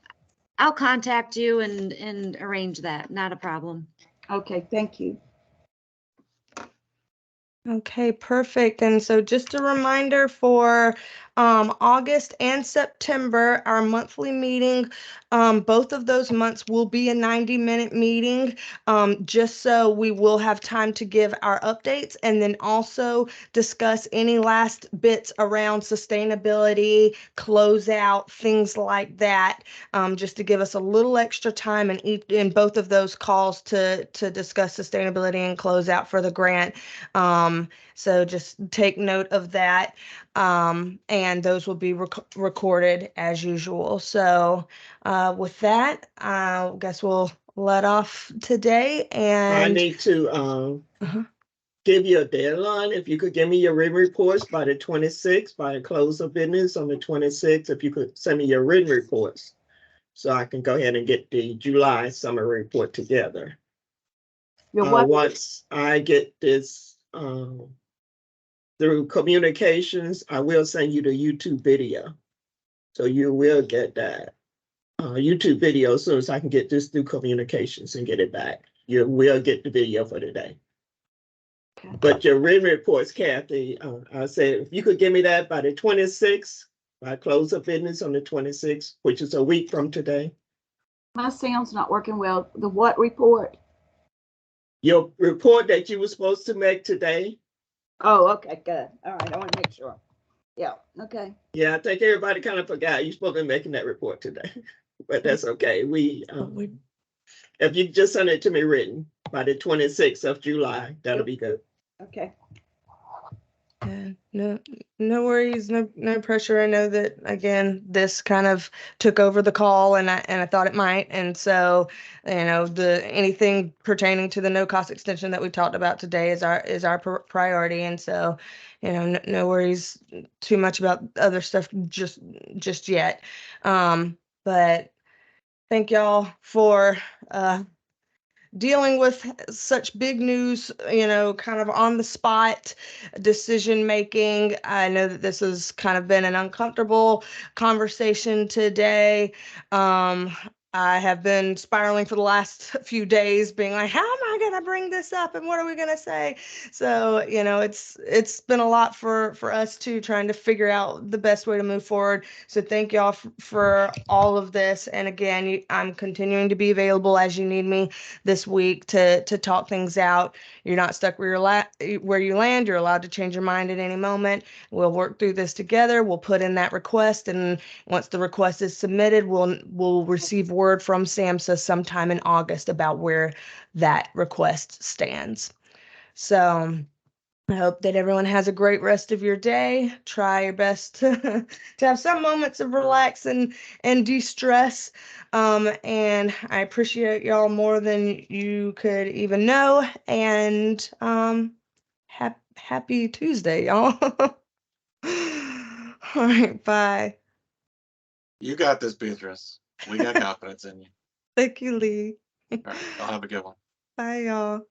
I'll contact you and arrange that. Not a problem. Okay, thank you. Okay, perfect. And so just a reminder for August and September, our monthly meeting, both of those months will be a 90-minute meeting, just so we will have time to give our updates and then also discuss any last bits around sustainability, closeout, things like that, just to give us a little extra time in both of those calls to discuss sustainability and closeout for the grant. So just take note of that. And those will be recorded as usual. So with that, I guess we'll let off today. And I need to give you a deadline. If you could give me your written reports by the 26th, by the close of business on the 26th, if you could send me your written reports so I can go ahead and get the July summer report together. Once I get this through communications, I will send you the YouTube video. So you will get that YouTube video as soon as I can get this through communications and get it back. You will get the video for today. Okay. But your written reports, Kathy, I said, if you could give me that by the 26th, by close of business on the 26th, which is a week from today. My sound's not working well. The what report? Your report that you were supposed to make today. Oh, okay, good. All right, I want to make sure. Yeah, okay. Yeah, I think everybody kind of forgot you're supposed to be making that report today, but that's okay. If you just send it to me written by the 26th of July, that'll be good. Okay. Yeah, no worries, no pressure. I know that again, this kind of took over the call and I thought it might. And so, anything pertaining to the no cost extension that we talked about today is our priority. And so, no worries too much about other stuff just yet. But thank y'all for dealing with such big news, kind of on the spot decision making. I know that this has kind of been an uncomfortable conversation today. I have been spiraling for the last few days, being like, how am I going to bring this up and what are we going to say? So, it's been a lot for us too, trying to figure out the best way to move forward. So thank y'all for all of this. And again, I'm continuing to be available as you need me this week to talk things out. You're not stuck where you land. You're allowed to change your mind at any moment. We'll work through this together. We'll put in that request, and once the request is submitted, we'll receive word from SAMHSA sometime in August about where that request stands. So I hope that everyone has a great rest of your day. Try your best to have some moments of relax and de-stress. And I appreciate y'all more than you could even know. And happy Tuesday, y'all. All right, bye. You got this, Beatrice. We got confidence in you. Thank you, Lee. All right, y'all have a good one. Bye, y'all.